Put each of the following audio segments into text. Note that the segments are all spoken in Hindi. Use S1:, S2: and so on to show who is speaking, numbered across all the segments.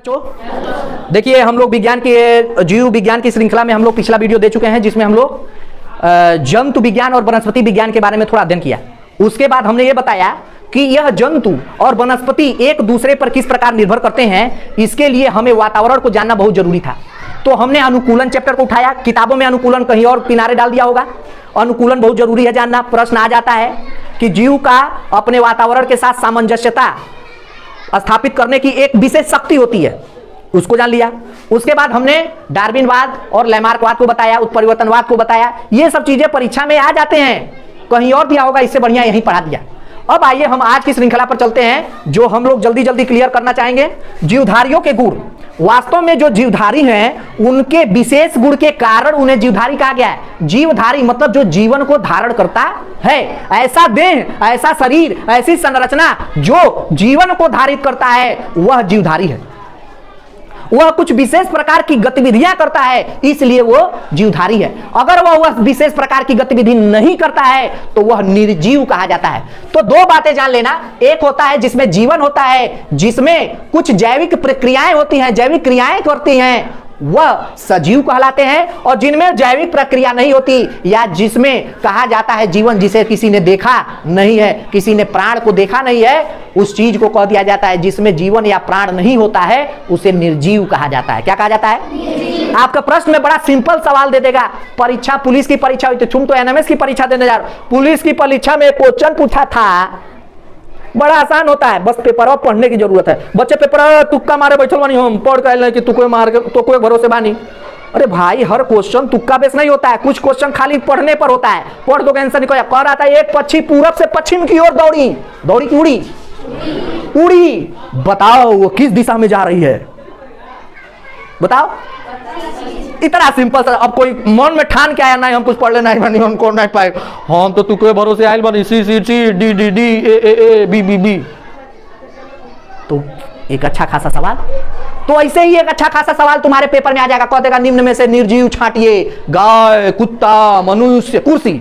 S1: दोस्तों देखिए, हम लोग विज्ञान के जीव विज्ञान की श्रृंखला में हम लोग पिछला वीडियो दे चुके हैं, जिसमें हम लोग जंतु विज्ञान और वनस्पति विज्ञान के बारे में थोड़ा अध्ययन किया। उसके बाद हमने ये बताया कि यह जंतु और वनस्पति एक दूसरे पर किस प्रकार निर्भर करते हैं, इसके लिए हमें वातावरण को जानना बहुत जरूरी था। तो हमने अनुकूलन चैप्टर को उठाया। किताबों में अनुकूलन कहीं और किनारे डाल दिया होगा। अनुकूलन बहुत जरूरी है जानना। प्रश्न आ जाता है कि जीव का अपने वातावरण के साथ सामंजस्यता स्थापित करने की एक विशेष शक्ति होती है, उसको जान लिया। उसके बाद हमने डार्विनवाद और लैमार्कवाद को बताया, उत्परिवर्तनवाद को बताया। ये सब चीजें परीक्षा में आ जाते हैं, कहीं और दिया होगा, इससे बढ़िया यहीं पढ़ा दिया। अब आइए हम आज की श्रृंखला पर चलते हैं, जो हम लोग जल्दी जल्दी क्लियर करना चाहेंगे। जीवधारियों के गुण। वास्तव में जो जीवधारी हैं उनके विशेष गुण के कारण उन्हें जीवधारी कहा गया है। जीवधारी मतलब जो जीवन को धारण करता है, ऐसा देह, ऐसा शरीर, ऐसी संरचना जो जीवन को धारित करता है, वह जीवधारी है। वह कुछ विशेष प्रकार की गतिविधियां करता है, इसलिए वह जीवधारी है। अगर वह विशेष प्रकार की गतिविधि नहीं करता है तो वह निर्जीव कहा जाता है। तो दो बातें जान लेना। एक होता है जिसमें जीवन होता है, जिसमें कुछ जैविक प्रक्रियाएं होती हैं, जैविक क्रियाएं करती हैं, वह सजीव कहलाते हैं। और जिनमें जैविक प्रक्रिया नहीं होती या जिसमें कहा जाता है जीवन, जिसे किसी ने देखा नहीं है, किसी ने प्राण को देखा नहीं है, उस चीज को कह दिया जाता है। जिसमें जीवन या प्राण नहीं होता है उसे निर्जीव कहा जाता है। क्या कहा जाता है? आपका प्रश्न में बड़ा सिंपल सवाल दे देगा। परीक्षा, पुलिस की परीक्षा हुई थी, तुम तो एनएमएस की परीक्षा देने जा रहे हो। पुलिस की परीक्षा में क्वेश्चन पूछा था, बड़ा आसान होता है, बस पेपर पढ़ने की जरूरत है। बच्चे पेपर तुक्का मारे बैठल बानी, हम पढ़ कर कि तुक्के मार के तो कोई भरोसे बानी। अरे भाई, हर क्वेश्चन तुक्का बेस नहीं होता है, कुछ क्वेश्चन खाली पढ़ने पर होता है। पढ़ दो, आंसर निकल कह रहा था एक पक्षी पूरब से पश्चिम की ओर दौड़ी। दौड़ी की उड़ी? उड़ी। बताओ वो किस दिशा में जा रही है? बताओ। इतना सिंपल सा। अब कोई मन में ठान के आया नहीं हम कुछ पढ़ लेना नहीं, हमको नहीं पाए, हम तो तुक्के भरोसे आयल बनी, C C T D D D A A A B B B. तो एक अच्छा खासा सवाल, तो ऐसे ही एक अच्छा खासा सवाल तुम्हारे पेपर में आ जाएगा। कह देगा निम्न में से निर्जीव छांटिए। गाय, कुत्ता, मनुष्य, कुर्सी,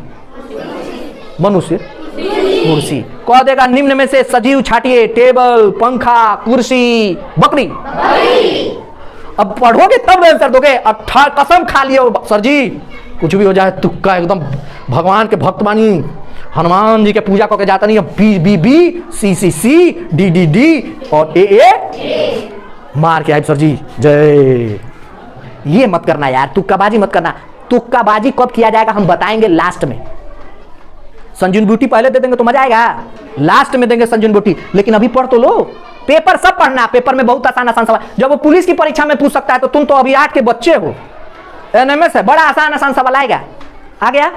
S1: मनुष्य, कुर्सी। कह देगा निम्न में से सजीव छांटिए। टेबल, पंखा, कुर्सी, बकरी। अब पढ़ोगे तब आंसर दोगे। कसम खा लियो सर जी, कुछ भी हो जाए तुक्का, एकदम भगवान के भक्त बानी, हनुमान जी के पूजा करके जाता नहीं। बी बी बी, सी सी सी, डी डी डी और ए ए मार के आए सर जी जय। ये मत करना यार, तुक्काबाजी मत करना। तुक्काबाजी कब किया जाएगा हम बताएंगे लास्ट में। संजीवन ब्यूटी पहले दे देंगे तो मजा आएगा, लास्ट में देंगे संजीवन ब्यूटी। लेकिन अभी पढ़ तो लो। पेपर सब पढ़ना, पेपर में बहुत आसान आसान सवाल। जब वो पुलिस की परीक्षा में पूछ सकता है तो तुम तो अभी 8 के बच्चे हो, एनएमएस है, बड़ा आसान आसान सवाल आएगा। आ गया?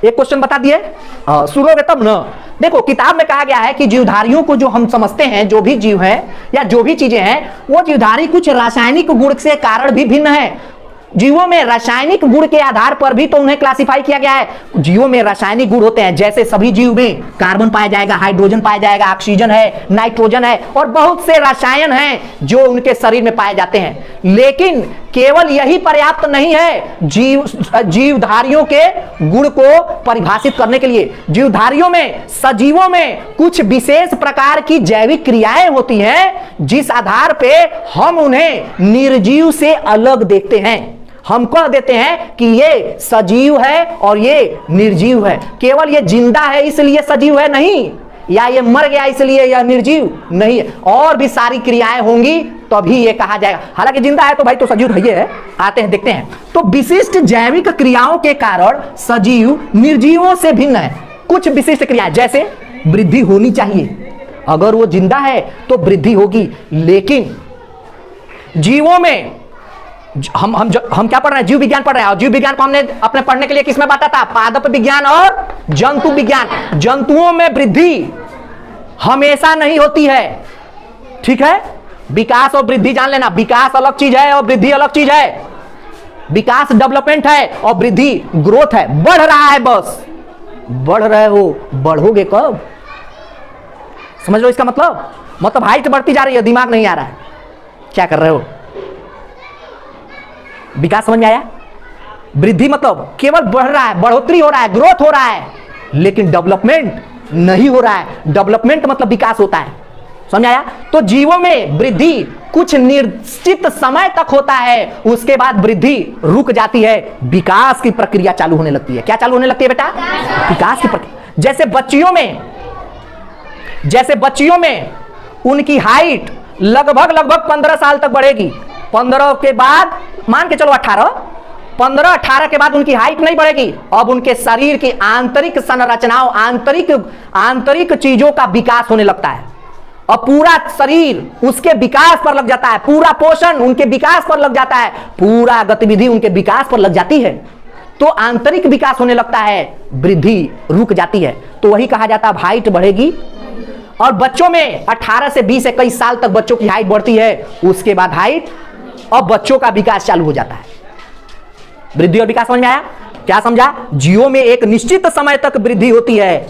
S1: एक क्वेश्चन बता दिए, सुनोगे तब ना। देखो, किताब में कहा गया है कि जीवधारियों को जो हम समझते हैं, जो भी जीव हैं या जो भी चीजें हैं, वो जीवधारी कुछ रासायनिक गुण से कारण भी भिन्न है। जीवों में रासायनिक गुण के आधार पर भी तो उन्हें क्लासिफाई किया गया है। जीवों में रासायनिक गुण होते हैं, जैसे सभी जीव में कार्बन पाया जाएगा, हाइड्रोजन पाया जाएगा, ऑक्सीजन है, नाइट्रोजन है और बहुत से रसायन हैं जो उनके शरीर में पाए जाते हैं। लेकिन केवल यही पर्याप्त नहीं है जीवधारियों के गुण को परिभाषित करने के लिए। जीवधारियों में, सजीवों में कुछ विशेष प्रकार की जैविक क्रियाएं होती हैं जिस आधार पे हम उन्हें निर्जीव से अलग देखते हैं। हम कह देते हैं कि ये सजीव है और ये निर्जीव है। केवल ये जिंदा है इसलिए सजीव है नहीं, या ये मर गया इसलिए यह निर्जीव नहीं है। और भी सारी क्रियाएं होंगी तभी ये कहा जाएगा। हालांकि जिंदा है तो भाई तो सजीव है। आते हैं, देखते हैं। तो विशिष्ट जैविक क्रियाओं के कारण सजीव निर्जीवों से भिन्न है। कुछ विशिष्ट क्रियाएं, जैसे वृद्धि होनी चाहिए। अगर वो जिंदा है तो वृद्धि होगी। लेकिन जीवों में हम क्या पढ़ रहे हैं? जीव विज्ञान पढ़ रहे हैं। और जीव विज्ञान को हमने अपने पढ़ने के लिए किसमें बांटा था? पादप विज्ञान और जंतु विज्ञान। जंतुओं में वृद्धि हमेशा नहीं होती है, ठीक है? विकास और वृद्धि जान लेना। विकास अलग चीज है और वृद्धि अलग चीज है। विकास डेवलपमेंट है और वृद्धि ग्रोथ है। बढ़ रहा है, बस बढ़ रहे हो, बढ़ोगे कब? समझ लो इसका मतलब हाइट बढ़ती जा रही है, दिमाग नहीं आ रहा है, क्या कर रहे हो? विकास समझ में आया? वृद्धि मतलब केवल बढ़ रहा है, बढ़ोतरी हो रहा है, ग्रोथ हो रहा है, लेकिन डेवलपमेंट नहीं हो रहा है। डेवलपमेंट मतलब विकास होता है। समझ आया? तो जीवों में वृद्धि कुछ निश्चित समय तक होता है, उसके बाद वृद्धि रुक जाती है, विकास की प्रक्रिया चालू होने लगती है। क्या चालू होने लगती है बेटा? विकास की प्रक्रिया। जैसे बच्चियों में उनकी हाइट लगभग 15 साल तक बढ़ेगी। 15 के बाद मान के चलो 15-18 के बाद उनकी हाइट नहीं बढ़ेगी। अब उनके शरीर की आंतरिक संरचनाओं, आंतरिक चीजों का विकास होने लगता है और पूरा शरीर उसके विकास पर लग जाता है, पूरा पोषण उनके विकास पर लग जाता है, पूरा गतिविधि उनके विकास पर लग जाती है। तो आंतरिक विकास होने लगता है, वृद्धि रुक जाती है। तो वही कहा जाता है हाइट बढ़ेगी। और बच्चों में 18 से 20 21 साल तक बच्चों की हाइट बढ़ती है, उसके बाद हाइट और बच्चों का विकास चालू हो जाता है। वृद्धि और विकास समझ में आया? क्या समझा? जीवों में एक निश्चित समय तक वृद्धि होती है,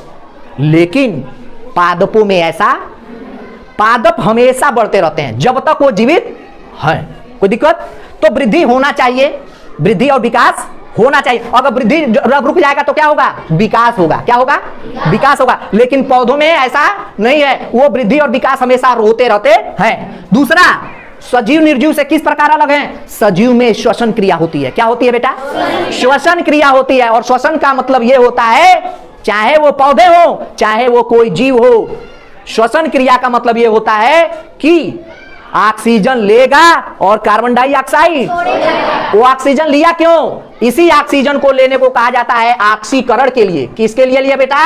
S1: लेकिन पादपों में ऐसा, पादप हमेशा बढ़ते रहते हैं जब तक वो जीवित है। कोई दिक्कत? तो वृद्धि होना चाहिए, वृद्धि और विकास होना चाहिए। अगर वृद्धि रुक जाएगा तो क्या होगा? विकास होगा। क्या होगा? विकास होगा। लेकिन पौधों में ऐसा नहीं है, वो वृद्धि और विकास हमेशा होते रहते हैं। दूसरा, सजीव निर्जीव से किस प्रकार अलग है? सजीव में श्वसन क्रिया होती है। क्या होती है बेटा? श्वसन क्रिया होती है। और श्वसन का मतलब यह होता है, चाहे वो पौधे हो चाहे वो कोई जीव हो, श्वसन क्रिया का मतलब यह होता है कि ऑक्सीजन लेगा और कार्बन डाइऑक्साइड, वो ऑक्सीजन लिया क्यों? इसी ऑक्सीजन को लेने को कहा जाता है ऑक्सीकरण के लिए। किसके लिए लिया बेटा?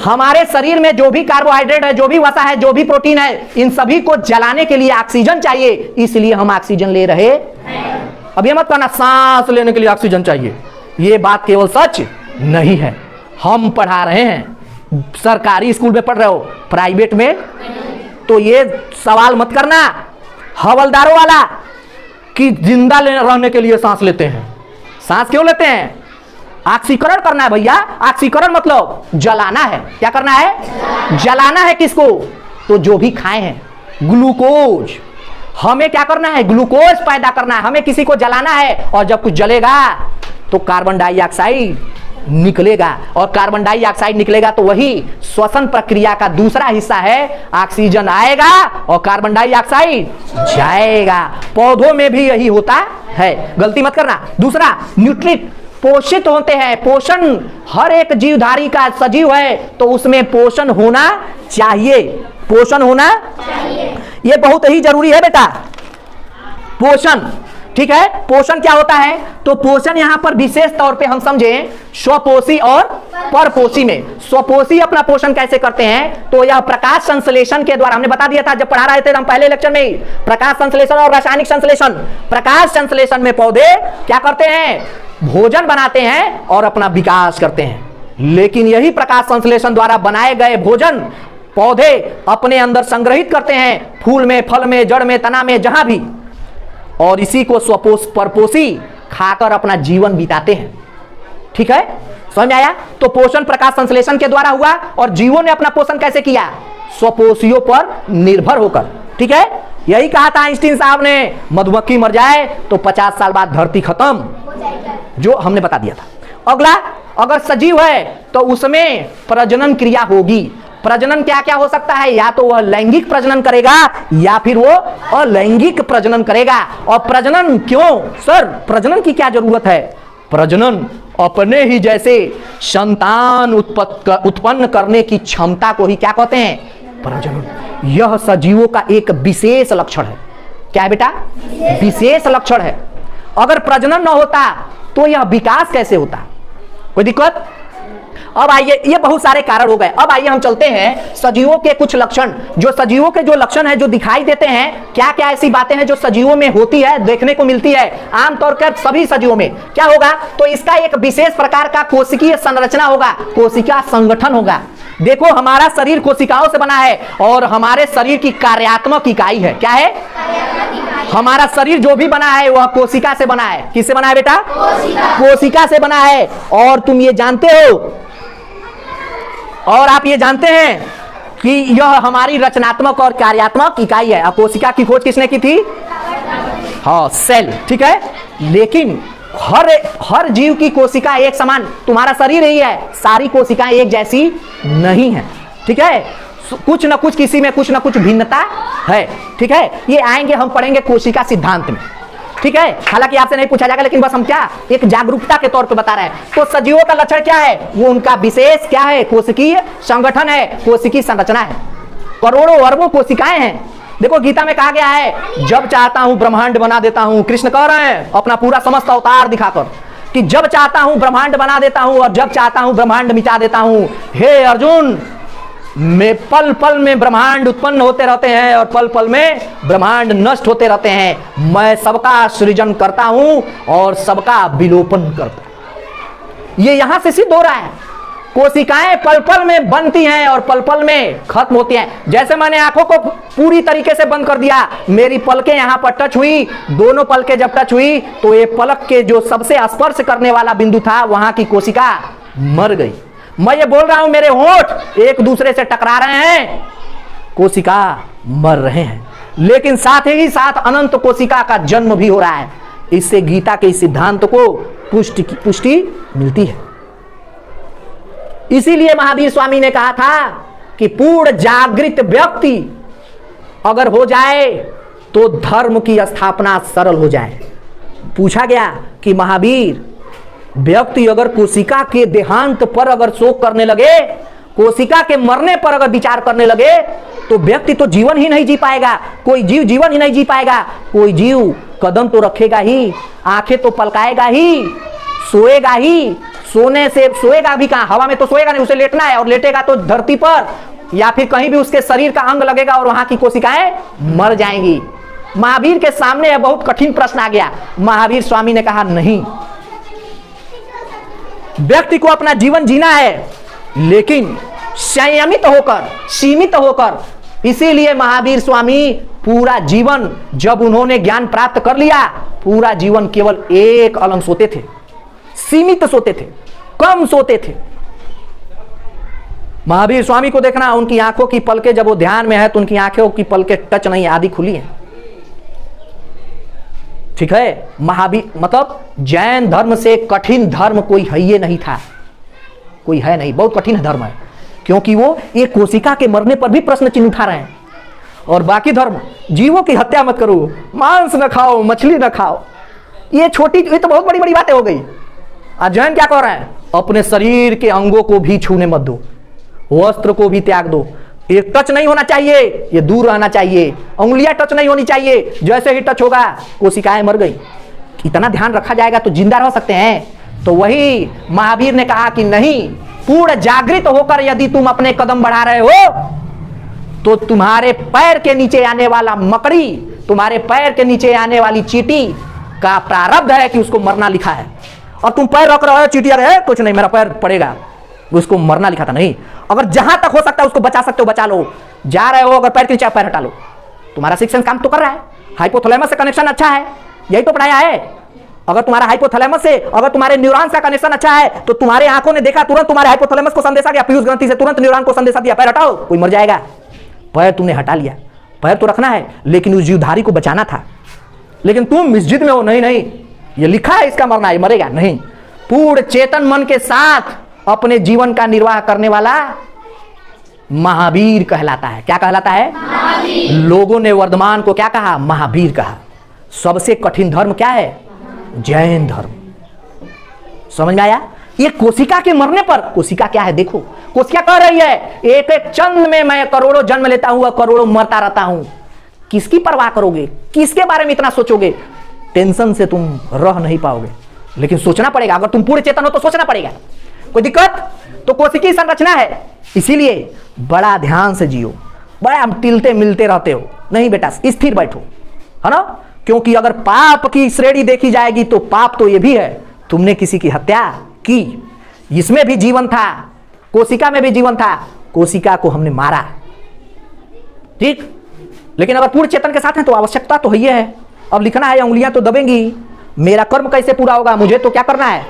S1: हमारे शरीर में जो भी कार्बोहाइड्रेट है, जो भी वसा है, जो भी प्रोटीन है, इन सभी को जलाने के लिए ऑक्सीजन चाहिए, इसलिए हम ऑक्सीजन ले रहे हैं। अब ये मत कहना सांस लेने के लिए ऑक्सीजन चाहिए, ये बात केवल सच नहीं है। हम पढ़ा रहे हैं, सरकारी स्कूल में पढ़ रहे हो, प्राइवेट में तो ये सवाल मत करना हवलदारों वाला कि जिंदा रहने के लिए सांस लेते हैं। सांस क्यों लेते हैं? ऑक्सीकरण करना है भैया। ऑक्सीकरण मतलब जलाना है। क्या करना है? जलाना है। किसको? तो जो भी खाए हैं, ग्लूकोज, हमें क्या करना है? ग्लूकोज पैदा करना है, हमें किसी को जलाना है। और जब कुछ जलेगा तो कार्बन डाइऑक्साइड निकलेगा, और कार्बन डाइऑक्साइड निकलेगा तो वही श्वसन प्रक्रिया का दूसरा हिस्सा है। ऑक्सीजन आएगा और कार्बन डाइऑक्साइड जाएगा। पौधों में भी यही होता है, गलती मत करना। दूसरा, न्यूट्रिट पोषित होते हैं। पोषण हर एक जीवधारी का, सजीव है तो उसमें पोषण होना चाहिए। पोषण होना चाहिए, ये बहुत ही जरूरी है बेटा। पोषण, ठीक है। पोषण क्या होता है? तो पोषण यहां पर विशेष तौर पे हम समझें स्वपोषी और परपोषी में। स्वपोषी अपना पोषण कैसे करते हैं? तो यह प्रकाश संश्लेषण के द्वारा, हमने बता दिया था जब पढ़ा रहे थे हम पहले लेक्चर में ही, प्रकाश संश्लेषण और रासायनिक संश्लेषण। प्रकाश संश्लेषण में पौधे क्या करते हैं? भोजन बनाते हैं और अपना विकास करते हैं। लेकिन यही प्रकाश संश्लेषण द्वारा बनाए गए भोजन पौधे अपने अंदर संग्रहित करते हैं, फूल में, फल में, जड़ में, तना में, जहां भी, और इसी को परपोषी खाकर अपना जीवन बिताते हैं। ठीक है, समझ में आया? तो पोषण प्रकाश संश्लेषण के द्वारा हुआ, और जीवों ने अपना पोषण कैसे किया? स्वपोषियों पर निर्भर होकर। ठीक है, यही कहा था आइंस्टीन साहब ने, मधुमक्खी मर जाए तो 50 साल बाद धरती खत्म, जो हमने बता दिया था। अगला, अगर सजीव है तो उसमें प्रजनन क्रिया होगी। प्रजनन क्या क्या हो सकता है? या तो वह लैंगिक प्रजनन करेगा या फिर वो अलैंगिक प्रजनन करेगा। और प्रजनन क्यों सर? प्रजनन की क्या जरूरत है? प्रजनन अपने ही जैसे संतान उत्पन्न करने की क्षमता को ही क्या कहते हैं? प्रजनन। यह सजीवों का एक विशेष लक्षण है। क्या है बेटा? विशेष लक्षण है। अगर प्रजनन न होता तो यह विकास कैसे होता? कोई दिक्कत? अब आइए, ये बहुत सारे कारण हो गए। अब आइए हम चलते हैं सजीवों के कुछ लक्षण, जो सजीवों के जो लक्षण है, जो दिखाई देते हैं, क्या क्या ऐसी बातें हैं जो सजीवों में होती है, देखने को मिलती है आमतौर पर सभी सजीवों में। क्या होगा? तो इसका एक विशेष प्रकार का कोशिकीय संरचना होगा, कोशिका संगठन होगा। देखो, हमारा शरीर कोशिकाओं से बना है और हमारे शरीर की कार्यात्मक इकाई है। क्या है? हमारा शरीर जो भी बना है वह कोशिका से बना है। किससे बना है बेटा? कोशिका से बना है। और तुम ये जानते हो, और आप ये जानते हैं कि यह हमारी रचनात्मक और कार्यात्मक इकाई है। कोशिका की खोज किसने की थी? हाँ, सेल। ठीक है, लेकिन हर जीव की कोशिका एक समान, तुम्हारा शरीर ही है, सारी कोशिकाएं एक जैसी नहीं है। ठीक है, कुछ ना कुछ किसी में कुछ ना कुछ भिन्नता है। ठीक है, ये आएंगे हम पढ़ेंगे कोशिका सिद्धांत में। ठीक है, हालांकि आपसे नहीं पूछा जाएगा, लेकिन बस हम क्या एक जागरूकता के तौर पे बता रहे हैं। तो सजीवों का लक्षण क्या है? वो उनका विशेष क्या है? कोशिकीय संगठन है, कोशिकीय संरचना है। करोड़ों अरबों कोशिकाएं हैं। देखो गीता में कहा गया है, जब चाहता हूं ब्रह्मांड बना देता हूं। कृष्ण कह रहे हैं अपना पूरा समस्त अवतार दिखाकर कि जब चाहता हूं ब्रह्मांड बना देता हूं और जब चाहता हूं ब्रह्मांड मिटा देता हूं। हे अर्जुन, में पल पल में ब्रह्मांड उत्पन्न होते रहते हैं और पल पल में ब्रह्मांड नष्ट होते रहते हैं। मैं सबका सृजन करता हूं और सबका विलोपन करता हूं। ये यहां से सिद्ध हो रहा है। कोशिकाएं पल पल में बनती हैं और पल पल में खत्म होती हैं। जैसे मैंने आंखों को पूरी तरीके से बंद कर दिया, मेरी पलकें यहां पर टच हुई, दोनों पलकें जब टच हुई तो ये पलक के जो सबसे स्पर्श करने वाला बिंदु था वहां की कोशिका मर गई। मैं ये बोल रहा हूं मेरे होंठ एक दूसरे से टकरा रहे हैं, कोशिका मर रहे हैं, लेकिन साथ ही साथ अनंत कोशिका का जन्म भी हो रहा है। इससे गीता के इस सिद्धांत को पुष्टि मिलती है। इसीलिए महावीर स्वामी ने कहा था कि पूर्ण जागृत व्यक्ति अगर हो जाए तो धर्म की स्थापना सरल हो जाए। पूछा गया कि महावीर, व्यक्ति अगर कोशिका के देहांत पर अगर शोक करने लगे, कोशिका के मरने पर अगर विचार करने लगे, तो व्यक्ति तो जीवन ही नहीं जी पाएगा। कोई जीव जीवन ही नहीं जी पाएगा। कोई जीव कदम तो रखेगा ही, आंखें तो पलकाएगा ही, सोएगा ही। सोने से सोएगा भी कहां? हवा में तो सोएगा नहीं, उसे लेटना है, और लेटेगा तो धरती पर या फिर कहीं भी उसके शरीर का अंग लगेगा और वहां की कोशिकाएं मर जाएंगी। महावीर के सामने यह बहुत कठिन प्रश्न आ गया। महावीर स्वामी ने कहा नहीं, व्यक्ति को अपना जीवन जीना है, लेकिन संयमित होकर, सीमित होकर। इसीलिए महावीर स्वामी पूरा जीवन, जब उन्होंने ज्ञान प्राप्त कर लिया, पूरा जीवन केवल एक अलंग सोते थे, सीमित सोते थे, कम सोते थे। महावीर स्वामी को देखना, उनकी आंखों की पलकें जब वो ध्यान में है तो उनकी आंखों की पलकें टच नहीं, आधी खुली हैं। ठीक है, महावीर मतलब जैन धर्म से कठिन धर्म कोई है ये नहीं था, कोई है नहीं, बहुत कठिन धर्म है, क्योंकि वो एक कोशिका के मरने पर भी प्रश्न चिन्ह उठा रहे हैं। और बाकी धर्म, जीवों की हत्या मत करो, मांस न खाओ, मछली न खाओ, ये छोटी, ये तो बहुत बड़ी बड़ी बातें हो गई। आज जैन क्या कह रहे हैं? अपने शरीर के अंगों को भी छूने मत दो, वस्त्र को भी त्याग दो, एक टच नहीं होना चाहिए, ये दूर रहना चाहिए, उंगलियां टच नहीं होनी चाहिए, जैसे ही टच होगा कोशिकाएं मर गई। इतना ध्यान रखा जाएगा तो जिंदा रह सकते हैं। तो वही महावीर ने कहा कि नहीं, पूर्ण जागृत होकर यदि तुम अपने कदम बढ़ा रहे हो तो तुम्हारे पैर के नीचे आने वाला मकड़ी, तुम्हारे पैर के नीचे आने वाली चींटी का प्रारब्ध है कि उसको मरना लिखा है। और तुम पैर रख रहे हो, चींटी अरे कुछ नहीं, मेरा पैर पड़ेगा, उसको मरना लिखा था। नहीं, अगर जहां तक हो सकता है उसको बचा सकते हो बचा लो। जा रहे हो अगर पैर के नीचे, पैर हटा लो, तुम्हारा शिक्षण काम तो कर रहा है। हाइपोथैलेमस से कनेक्शन अच्छा है, यही तो पढ़ाया है। अगर तुम्हारा हाइपोथैलेमस से, अगर तुम्हारे न्यूरॉन्स का कनेक्शन अच्छा है तो तुम्हारे आंखों ने देखा, तुरंत तुम्हारे हाइपोथैलेमस को संदेश आ गया, पीयूष ग्रंथि से तुरंत न्यूरॉन को संदेश दिया, पैर हटाओ, कोई मर जाएगा। पैर तुमने हटा लिया, पैर तो रखना है लेकिन उस जीवधारी को बचाना था। लेकिन तुम इस जिद में हो, नहीं नहीं ये लिखा है इसका मरना है, मरेगा नहीं। पूर्ण चेतन मन के साथ अपने जीवन का निर्वाह करने वाला महावीर कहलाता है। क्या कहलाता है? महावीर। लोगों ने वर्धमान को क्या कहा? महावीर कहा। सबसे कठिन धर्म क्या है? जैन धर्म। समझ में आया? ये कोशिका के मरने पर, कोशिका क्या है देखो, कोशिका कह रही है एक एक चंद में मैं करोड़ों जन्म लेता हूं और करोड़ों मरता रहता हूं। किसकी परवाह करोगे? किसके बारे में इतना सोचोगे? टेंशन से तुम रह नहीं पाओगे, लेकिन सोचना पड़ेगा। अगर तुम पूरे चेतन हो तो सोचना पड़ेगा। कोई दिक्कत? तो कोशिकीय संरचना है, इसीलिए बड़ा ध्यान से जियो, बड़ा तिलते मिलते रहते हो। नहीं बेटा, स्थिर बैठो, है ना? क्योंकि अगर पाप की श्रेणी देखी जाएगी तो पाप तो ये भी है, तुमने किसी की हत्या की, इसमें भी जीवन था, कोशिका में भी जीवन था, कोशिका को हमने मारा, ठीक। लेकिन अगर पूर्ण चेतन के साथ है तो आवश्यकता तो ही है। अब लिखना है, उंगलियां तो दबेंगी, मेरा कर्म कैसे पूरा होगा? मुझे तो क्या करना है?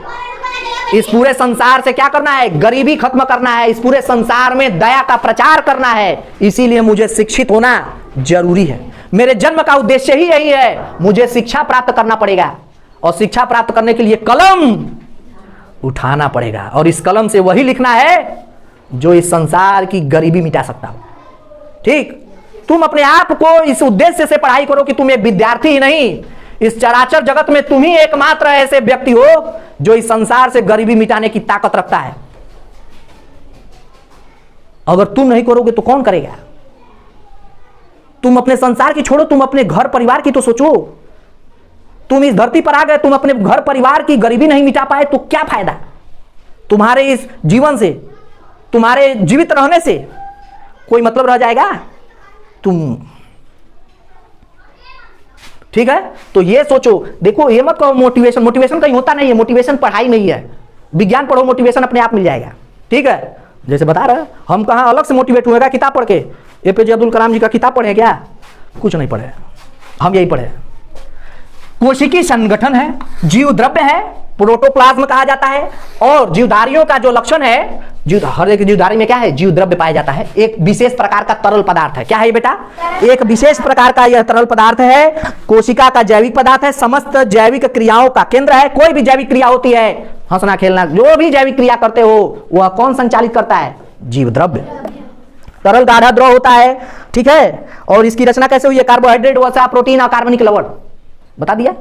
S1: इस पूरे संसार से क्या करना है? गरीबी खत्म करना है, इस पूरे संसार में दया का प्रचार करना है। इसीलिए मुझे शिक्षित होना जरूरी है। मेरे जन्म का उद्देश्य ही यही है, मुझे शिक्षा प्राप्त करना पड़ेगा, और शिक्षा प्राप्त करने के लिए कलम उठाना पड़ेगा, और इस कलम से वही लिखना है जो इस संसार की गरीबी मिटा सकता हो। ठीक, तुम अपने आप को इस उद्देश्य से पढ़ाई करो कि तुम एक विद्यार्थी ही नहीं, इस चराचर जगत में तुम ही एकमात्र ऐसे व्यक्ति हो जो इस संसार से गरीबी मिटाने की ताकत रखता है। अगर तुम नहीं करोगे तो कौन करेगा? तुम अपने संसार की छोड़ो, तुम अपने घर परिवार की तो सोचो। तुम इस धरती पर आ गए, तुम अपने घर परिवार की गरीबी नहीं मिटा पाए तो क्या फायदा? तुम्हारे इस जीवन से, तुम्हारे जीवित रहने से कोई मतलब रह जाएगा? तुम ठीक है, तो ये सोचो। देखो, ये मत कहो मोटिवेशन, मोटिवेशन कहीं होता नहीं है, मोटिवेशन पढ़ाई नहीं है। विज्ञान पढ़ो, मोटिवेशन अपने आप मिल जाएगा। ठीक है, जैसे बता रहे हम कहाँ अलग से मोटिवेट हुएगा किताब पढ़ के? APJ अब्दुल कलाम जी का किताब पढ़े क्या? कुछ नहीं पढ़े, हम यही पढ़े। कोशिकी संगठन है, जीव द्रव्य है, प्रोटोप्लाज्म कहा जाता है, और जीवधारियों का जो लक्षण है, हर एक जीवधारी में क्या है? जीव द्रव्य पाया जाता है। एक विशेष प्रकार का तरल पदार्थ है। क्या है बेटा? एक विशेष प्रकार का यह तरल पदार्थ है। कोशिका का जैविक पदार्थ है, समस्त जैविक क्रियाओं का केंद्र है। कोई भी जैविक क्रिया होती है, हंसना खेलना, जो भी जैविक क्रिया करते हो, वह कौन संचालित करता है? जीव द्रव्य। तरल गाढ़ा द्रव होता है, ठीक है। और इसकी रचना कैसे हुई है? कार्बोहाइड्रेट, वसा, प्रोटीन और कार्बनिक लवण। बता दिया,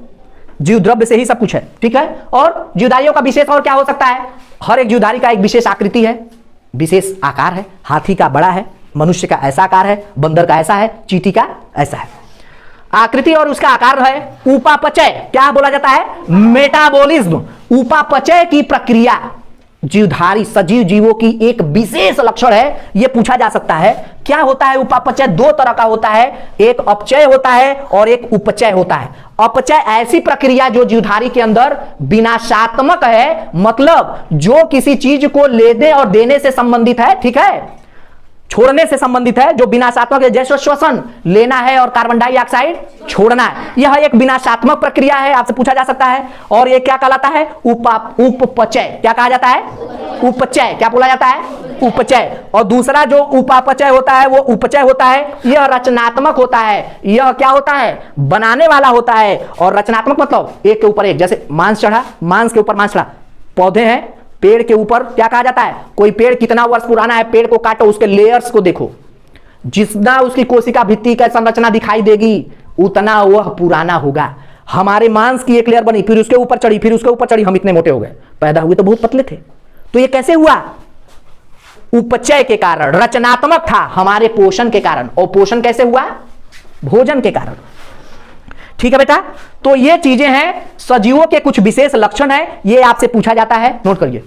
S1: जीव द्रव्य से ही सब कुछ है। ठीक है, और जीवधारियों का विशेष और क्या हो सकता है? हर एक जीवधारी का एक विशेष आकृति है, विशेष आकार है। हाथी का बड़ा है, मनुष्य का ऐसा आकार है, बंदर का ऐसा है, चींटी का ऐसा है। आकृति और उसका आकार है। उपापचय क्या बोला जाता है? मेटाबॉलिज्म। उपापचय की प्रक्रिया जीवधारी सजीव जीवों की एक विशेष लक्षण है। यह पूछा जा सकता है क्या होता है उपापचय? दो तरह का होता है, एक अपचय होता है और एक उपचय होता है। अपचय ऐसी प्रक्रिया जो जीवधारी के अंदर विनाशात्मक है, मतलब जो किसी चीज को लेने और देने से संबंधित है, ठीक है, छोड़ने से संबंधित है, जो विनाशात्मक है। जैसे श्वसन लेना है और कार्बन डाइऑक्साइड छोड़ना है, यह एक विनाशात्मक प्रक्रिया है, आपसे पूछा जा सकता है। और ये क्या कहलाता है? उपपचय। क्या कहा जाता है? उपचय। क्या बोला जाता है? उपचय। और दूसरा जो उपापचय होता है वो उपचय होता है, यह रचनात्मक होता है। यह क्या होता है? बनाने वाला होता है। और रचनात्मक मतलब एक के ऊपर एक, जैसे मांस चढ़ा, मांस के ऊपर मांस चढ़ा। पौधे हैं, पेड़ के ऊपर क्या कहा जाता है? कोई पेड़ कितना वर्ष पुराना है, पेड़ को काटो, उसके लेयर्स को देखो, जितना उसकी कोशिका भित्ति का संरचना दिखाई देगी उतना वह पुराना होगा। हमारे मांस की एक लेयर बनी, फिर उसके ऊपर चढ़ी, फिर उसके ऊपर चढ़ी, हम इतने मोटे हो गए। पैदा हुए तो बहुत पतले थे। तो ये कैसे हुआ? उपचय के कारण। रचनात्मक था हमारे पोषण के कारण। और पोषण कैसे हुआ? भोजन के कारण। ठीक है बेटा, तो ये चीजें हैं, सजीवों के कुछ विशेष लक्षण हैं, ये आपसे पूछा जाता है, नोट करिए।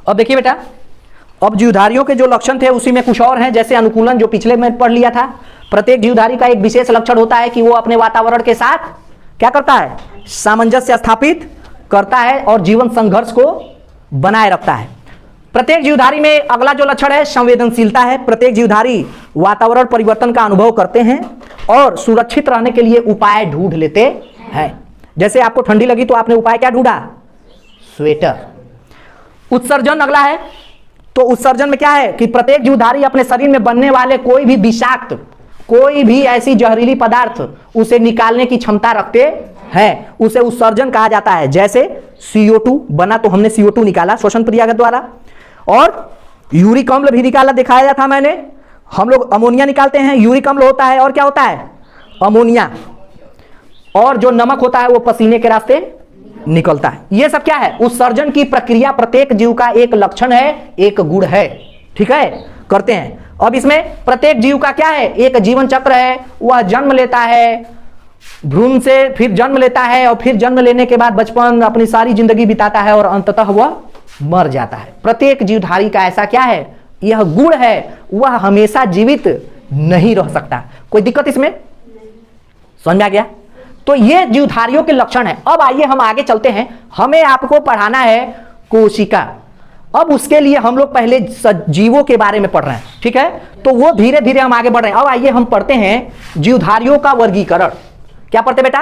S1: अब देखिए बेटा, अब जीवधारियों के जो लक्षण थे उसी में कुछ और हैं, जैसे अनुकूलन, जो पिछले में पढ़ लिया था। प्रत्येक जीवधारी का एक विशेष लक्षण होता है कि वो अपने वातावरण के साथ क्या करता है? सामंजस्य स्थापित करता है और जीवन संघर्ष को बनाए रखता है। प्रत्येक जीवधारी में अगला जो लक्षण है संवेदनशीलता है। प्रत्येक जीवधारी वातावरण परिवर्तन का अनुभव करते हैं और सुरक्षित रहने के लिए उपाय ढूंढ लेते हैं। जैसे आपको ठंडी लगी तो आपने उपाय क्या ढूंढा? स्वेटर। उत्सर्जन अगला है। तो उत्सर्जन में क्या है कि प्रत्येक जीवधारी अपने शरीर में बनने वाले कोई भी विषाक्त, कोई भी ऐसी जहरीली पदार्थ उसे निकालने की क्षमता रखते हैं, उसे उत्सर्जन कहा जाता है। जैसे CO2 बना तो हमने CO2 निकाला श्वसन क्रिया के द्वारा, और यूरिक अम्ल भी निकाला, दिखाया था मैंने। हम लोग अमोनिया निकालते हैं, यूरिक अम्ल होता है, और क्या होता है? अमोनिया। और जो नमक होता है वो पसीने के रास्ते निकलता है। ये सब क्या है? उत्सर्जन की प्रक्रिया प्रत्येक जीव का एक लक्षण है, एक गुण है। ठीक है, करते हैं। अब इसमें प्रत्येक जीव का क्या है? एक जीवन चक्र है। वह जन्म लेता है, भ्रूण से फिर जन्म लेता है, और फिर जन्म लेने के बाद बचपन अपनी सारी जिंदगी बिताता है, और अंततः वह मर जाता है। प्रत्येक जीवधारी का ऐसा क्या है? यह गुण है, वह हमेशा जीवित नहीं रह सकता। कोई दिक्कत इसमें? समझ में आ गया? तो ये जीवधारियों के लक्षण है। अब आइए हम आगे चलते हैं। हमें आपको पढ़ाना है कोशिका। अब उसके लिए हम लोग पहले जीवों के बारे में पढ़ रहे हैं, ठीक है, तो वो धीरे धीरे हम आगे बढ़ रहे हैं। अब आइए हम पढ़ते हैं जीवधारियों का वर्गीकरण। क्या पढ़ते बेटा?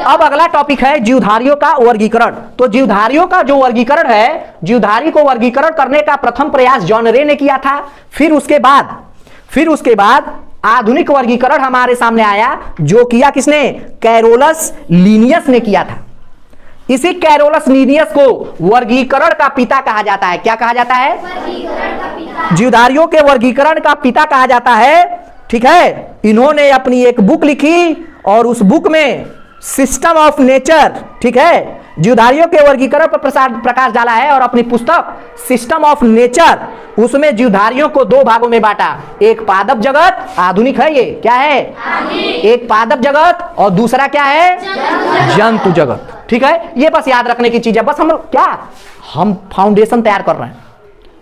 S1: अब अगला टॉपिक है जीवधारियों का वर्गीकरण। तो जीवधारियों का जो वर्गीकरण है, जीवधारी को वर्गीकरण करने का प्रथम प्रयास जॉन रे ने किया था। फिर उसके बाद आधुनिक वर्गीकरण हमारे सामने आया, जो किया किसने? कैरोलस लीनियस ने किया था। इसी कैरोलस लीनियस को वर्गीकरण का पिता कहा जाता है। क्या कहा जाता है? वर्गीकरण का पिता। जीवधारियों के वर्गीकरण का पिता कहा जाता है। ठीक है, इन्होंने अपनी एक बुक लिखी और उस बुक में सिस्टम ऑफ नेचर, ठीक है, जीवधारियों के वर्गीकरण पर प्रकाश डाला है और अपनी पुस्तक सिस्टम ऑफ नेचर, उसमें जीवधारियों को दो भागों में बांटा। एक पादप जगत, आधुनिक है ये, क्या है, एक पादप जगत और दूसरा क्या है, जंतु जगत। ठीक है, ये बस याद रखने की चीज है। बस हम फाउंडेशन तैयार कर रहे हैं,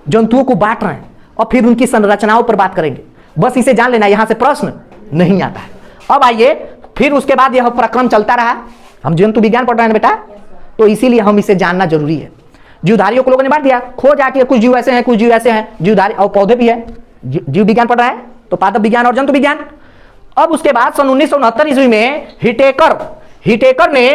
S1: जंतुओं को बांट रहे हैं और फिर उनकी संरचनाओं पर बात करेंगे। बस इसे जान लेना, यहां से प्रश्न नहीं आता है। अब आइए, फिर उसके बाद यह प्रक्रम चलता रहा। हम जंतु विज्ञान पढ़ रहे हैं बेटा, तो इसीलिए हम इसे जानना जरूरी है। जीवधारियों को लोगों ने बांट दिया, खो जाके कुछ जीव ऐसे हैं, कुछ जीव ऐसे हैं, जीवधारी और पौधे भी है। जीव विज्ञान पढ़ रहा है तो पादप विज्ञान और जंतु विज्ञान। अब उसके बाद सन 1969 ईस्वी में हिटेकर ने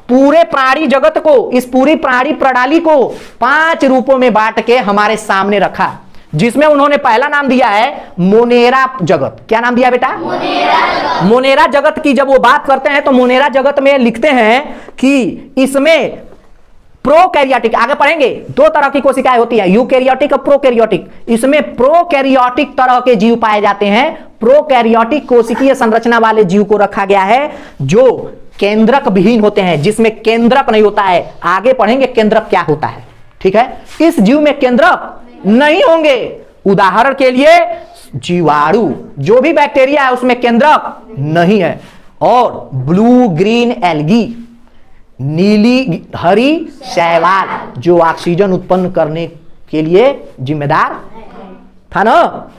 S1: पूरे प्राणी जगत को, इस पूरी प्राणी प्रणाली को 5 रूपों में बांट के हमारे सामने रखा, जिसमें उन्होंने पहला नाम दिया है मोनेरा जगत। क्या नाम दिया बेटा, मोनेरा जगत की जब वो बात करते हैं तो मोनेरा जगत में लिखते हैं कि इसमें प्रोकैरियोटिक, आगे पढ़ेंगे, 2 तरह की कोशिकाएं होती है, यूकैरियोटिक और प्रोकैरियोटिक। इसमें प्रोकैरियोटिक तरह के जीव पाए जाते हैं। प्रोकैरियोटिक कोशिकीय संरचना वाले जीव को रखा गया है जो केंद्रक विहीन होते हैं, जिसमें केंद्रक नहीं होता है। आगे पढ़ेंगे केंद्रक क्या होता है। ठीक है, इस जीव में केंद्रक नहीं होंगे। उदाहरण के लिए जीवाणु, जो भी बैक्टीरिया है उसमें केंद्रक नहीं है। और ब्लू ग्रीन एल्गी, नीली हरी शैवाल, जो ऑक्सीजन उत्पन्न करने के लिए जिम्मेदार था ना।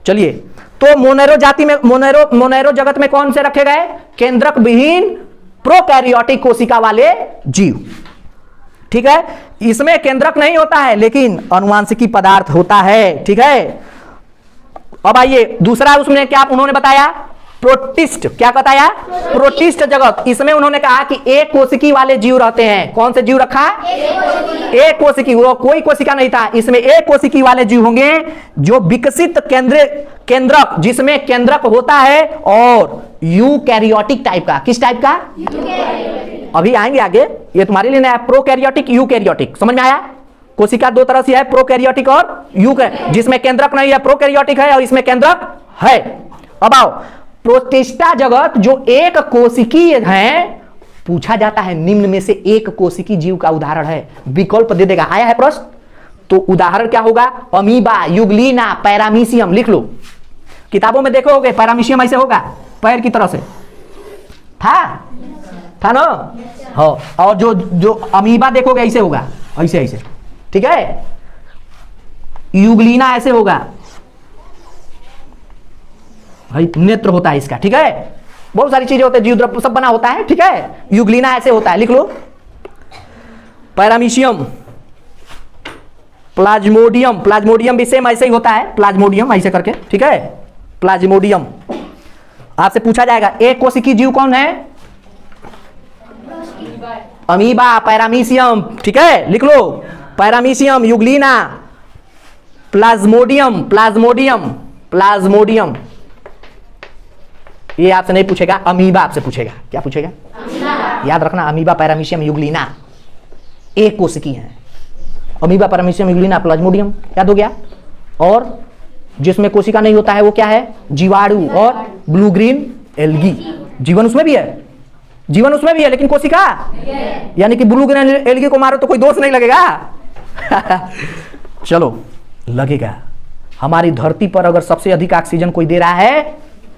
S1: चलिए, तो मोनेरो जाति में, मोनेरो जगत में कौन से रखे गए, केंद्रक विहीन प्रोकैरियोटिक कोशिका वाले जीव। ठीक है, इसमें केंद्रक नहीं होता है लेकिन अनुवांशिकी पदार्थ होता है। ठीक है, अब आइए दूसरा, उसमें क्या उन्होंने बताया, प्रोटिस्ट। क्या बताया, प्रोटिस्ट जगत। इसमें उन्होंने कहा कि एक कोशिकी वाले जीव रहते हैं। कौन से जीव रखा, एक कोशिकी, वो कोई कोशिका नहीं था, इसमें एक कोशिकी वाले जीव होंगे जो विकसित केंद्रक, जिसमें केंद्रक होता है, और यूकैरियोटिक टाइप का। किस टाइप का, अभी आएंगे आगे, ये तुम्हारे लिए नया, प्रोकैरियोटिक यूकैरियोटिक। समझ में आया, कोशिका 2 तरह से है, प्रोकैरियोटिक और यूकैरियोटिक। जिसमें केंद्रक नहीं है प्रोकैरियोटिक है, और इसमें केंद्रक है। अब आओ, प्रोटिस्टा जगत जो एक कोशिकीय है, पूछा जाता है निम्न में से एक कोशिकी जीव का उदाहरण है, विकल्प दे देगा। आया है प्रश्न, तो उदाहरण क्या होगा, अमीबा, युगलिना, पैरामीशियम। लिख लो, किताबों में देखोगे पैरामीशियम ऐसे होगा, पैर की तरह से था ना। हाँ, और जो अमीबा देखोगे ऐसे होगा, ऐसे ऐसे। ठीक है, युगलिना ऐसे होगा, भाई नेत्र होता है इसका। ठीक है, बहुत सारी चीजें होती है, जीवद्रव्य सब बना होता है। ठीक है, युगलिना ऐसे होता है, लिख लो। पैरामीशियम, प्लाज्मोडियम भी सेम ऐसे ही होता है, प्लाज्मोडियम ऐसे करके। ठीक है, प्लाज्मोडियम। आपसे पूछा जाएगा एक कोशिकीय जीव कौन है, अमीबा, पैरामीशियम। ठीक है, लिख लो, पैरामीशियम, युगलिना, प्लाज्मोडियम। ये आपसे नहीं पूछेगा, अमीबा आपसे पूछेगा। क्या पूछेगा, याद रखना, अमीबा, पैरामीशियम, युगलिना एक कोशिकी है। अमीबा, पैरामीशियम, युगलिना, प्लाज्मोडियम, याद हो गया। और जिसमें कोशिका नहीं होता है वो क्या है, जीवाणु और ब्लू ग्रीन एल्गी। जीवन उसमें भी है, लेकिन कोशिका, यानी कि ब्लू ग्रीन एल्गी को मारो तो कोई दोष नहीं लगेगा। चलो, लगेगा। हमारी धरती पर अगर सबसे अधिक ऑक्सीजन कोई दे रहा है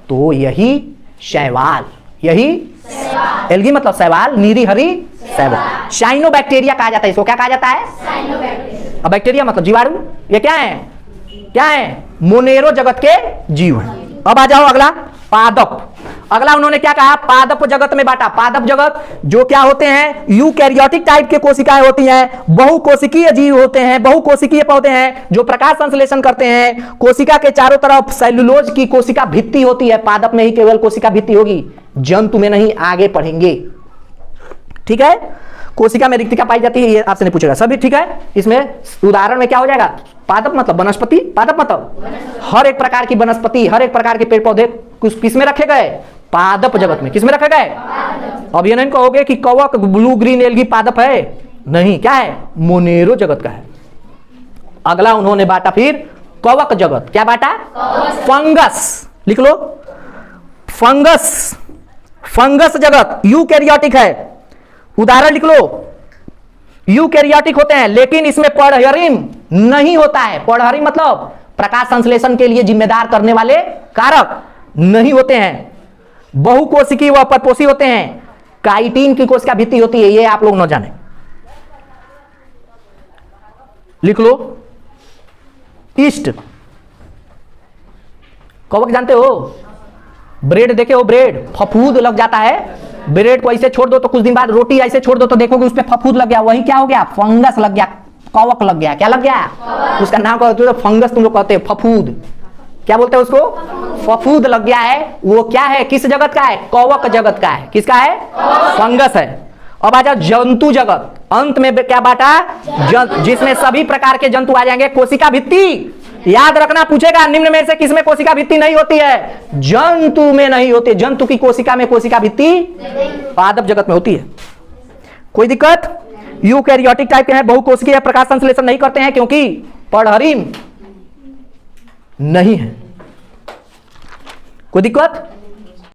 S1: तो यही शैवाल, एल्गी मतलब शैवाल, नीली हरी शैवाल। साइनोबैक्टीरिया कहा जाता है इसको। क्या कहा जाता है, साइनोबैक्टीरिया। अब बैक्टीरिया मतलब जीवाणु। ये क्या है, मोनेरो जगत के जीव हैं। अब आ जाओ अगला, पादप। अगला उन्होंने क्या कहा, पादप जगत में बांटा। पादप जगत जो क्या होते हैं, यूकैरियोटिक टाइप के कोशिकाएं होती हैं, बहुकोशिकीय जीव होते हैं, बहुकोशिकीय पौधे हैं जो प्रकाश संश्लेषण करते हैं। कोशिका के चारों तरफ सेल्यूलोज की कोशिका भित्ति होती है। पादप में ही केवल कोशिका भित्ति होगी, जंतु में नहीं, आगे पढ़ेंगे। ठीक है, कोशिका में रिक्तिका पाई जाती है, ये आपसे नहीं पूछेगा, सभी ठीक है। इसमें उदाहरण में क्या हो जाएगा, पादप मतलब वनस्पति, पादप मतलब हर एक प्रकार की वनस्पति, हर एक प्रकार के पेड़ पौधे किस में रखे गए, पादप जगत में। किस में रखे गए, अब ये नहीं कहोगे कि कवक, ब्लू ग्रीन एल्गी पादप है, नहीं, क्या है, मोनेरो जगत का है। अगला उन्होंने बांटा फिर कवक जगत। क्या बाटा? फंगस। लिख लो, फंगस, फंगस जगत यूकैरियोटिक है। उदाहरण लिख लो, यूकैरियोटिक होते हैं लेकिन इसमें पर्णहरिम नहीं होता है। पर्णहरिम मतलब प्रकाश संश्लेषण के लिए जिम्मेदार करने वाले कारक नहीं होते हैं। बहुकोशिकीय व परपोषी होते हैं। काइटिन की कोशिका भित्ति होती है, ये आप लोग न जाने। लिख लो, ईस्ट। कवक जानते हो? ब्रेड देखे हो? ब्रेड फफूंद लग जाता है। ब्रेड को ऐसे छोड़ दो तो कुछ दिन बाद रोटी ऐसे छोड़ दो तो देखोगे उस पर फफूंद लग गया। वही क्या हो गया? फंगस लग गया, कवक लग गया। क्या लग गया? उसका नाम कहते हो फंगस, तुम लोग कहते हैं फफूंद। क्या बोलते हैं उसको? फफूंद लग गया है। वो क्या है? किस जगत का है? कवक जगत का है। किसका है? फंगस है। अब आ जाओ जंतु जगत। अंत में क्या बाटा? जिसमें सभी प्रकार के जंतु आ जाएंगे। कोशिका भित्ति याद रखना, पूछेगा निम्न में से किसमें कोशिका भित्ति नहीं होती है? जंतु में नहीं होती। जंतु की कोशिका में कोशिका भित्ति पादप जगत में होती है। कोई दिक्कत? यूकैरियोटिक टाइप के हैं, बहुकोशिकीय, प्रकाश संश्लेषण नहीं करते हैं क्योंकि पर्णहरिम नहीं है। कोई दिक्कत?